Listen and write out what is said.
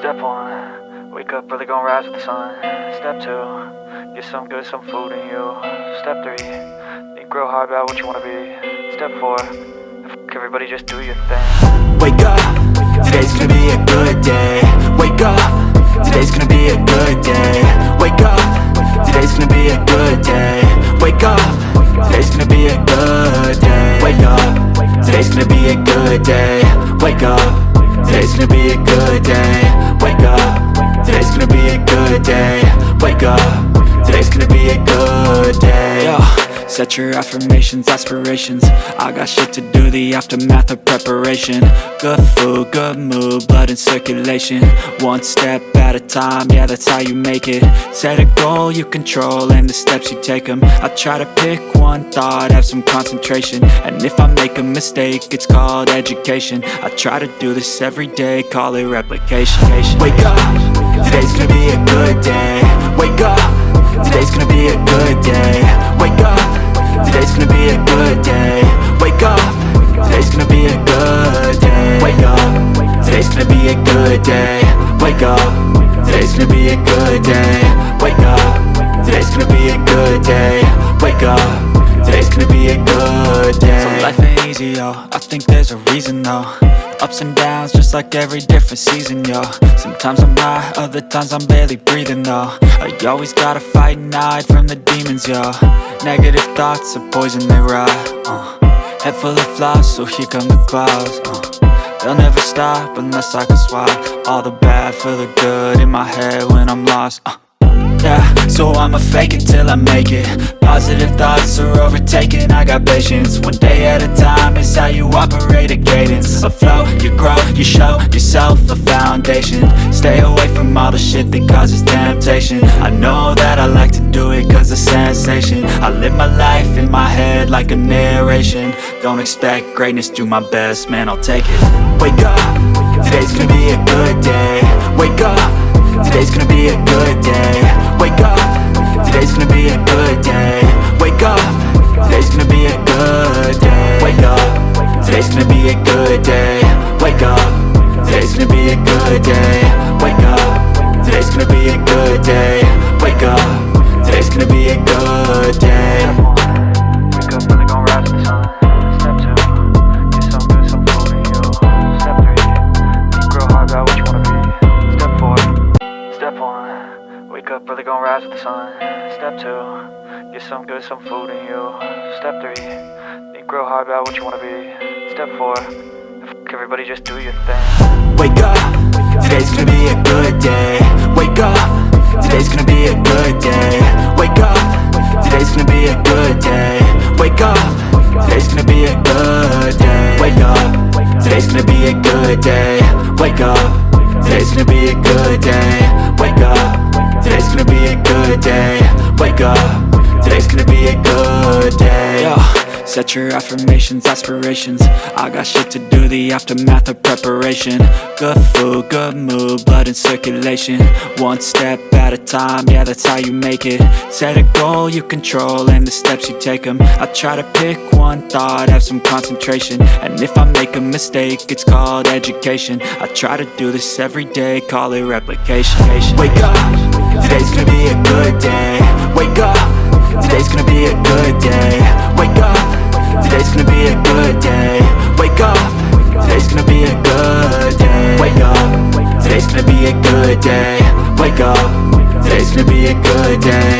Step 1, wake up early, gon' rise with the sun. Step 2, get some good, some food in you. Step 3, think real hard about what you wanna be. Step 4, fuck everybody, just do your thing. Wake up, today's gonna be a good day. Wake up, today's gonna be a good day. Wake up, today's gonna be a good day. Wake up, today's gonna be a good day. Wake up, today's gonna be a good day. Wake up, today's gonna be a good day. Wake up, today's gonna be a good day. Wake up, today's gonna be a good day. Yo, set your affirmations, aspirations. I got shit to do, the aftermath of preparation. Good food, good mood, blood in circulation. One step at a time, yeah, that's how you make it. Set a goal you control and the steps you take them. I try to pick one thought, have some concentration. And if I make a mistake, it's called education. I try to do this every day, call it replication. Wake up, today's gonna be a good day. Wake up, today's gonna be a good day. Wake up, today's gonna be a good day. Wake up, today's gonna be a good day. Wake up, today's gonna be a good day. Wake up, today's gonna be a good day. Wake up, today's gonna be a good day. Wake up, today's gonna be a good day. So life ain't easy, yo, I think there's a reason though. Ups and downs, just like every different season, yo. Sometimes I'm high, other times I'm barely breathing, though. I always gotta fight and hide from the demons, yo. Negative thoughts are poison, they rot. Head full of flies, so here come the clouds. They'll never stop unless I can swap all the bad for the good in my head when I'm lost. Yeah, so I'ma fake it till I make it. Positive thoughts are overtaken, I got patience. One day at a time is how you operate a cadence. A flow, you grow, you show yourself a foundation. Stay away from all the shit that causes temptation. I know that I like to do it cause it's sensation. I live my life in my head like a narration. Don't expect greatness, do my best, man, I'll take it. Wake up, today's gonna be a good day. Wake up, today's gonna be a good day. Wake up, today's gonna be a good day. Wake up, today's gonna be a good day. Wake up, today's gonna be a good day. Wake up, today's gonna be a good day. Wake up, today's gonna be a good day. Wake up, today's gonna be a good day. Wake up early, gon' rise with the sun. Step 2, get some good, some food in you. Step 3, think real hard about what you wanna be. Step 4, Step 1, wake up early, gon' rise with the sun. Step 2, get some good, some food in you. Step 3, think real hard about what you wanna be. Step 4, fuck everybody, just do your thing. Wake up, today's gonna be a good day. Wake up, today's gonna be a good day. Wake up, today's gonna be a good day. Wake up, today's gonna be a good day. Wake up, today's gonna be a good day. Wake up, today's gonna be a good day. Wake up, today's gonna be a good day. Wake up, today's gonna be a good day. Yo, set your affirmations, aspirations. I got shit to do, the aftermath of preparation. Good food, good mood, blood in circulation. One step at a time, yeah, that's how you make it. Set a goal you control and the steps you take them. I try to pick one thought, have some concentration. And if I make a mistake, it's called education. I try to do this every day, call it replication. Wake up, today's gonna be a good day. Wake up, today's gonna be a good day. Wake up, today's gonna be a good day. Wake up, today's gonna be a good day. Wake up, today's gonna be a good day. Wake up, today's gonna be a good day.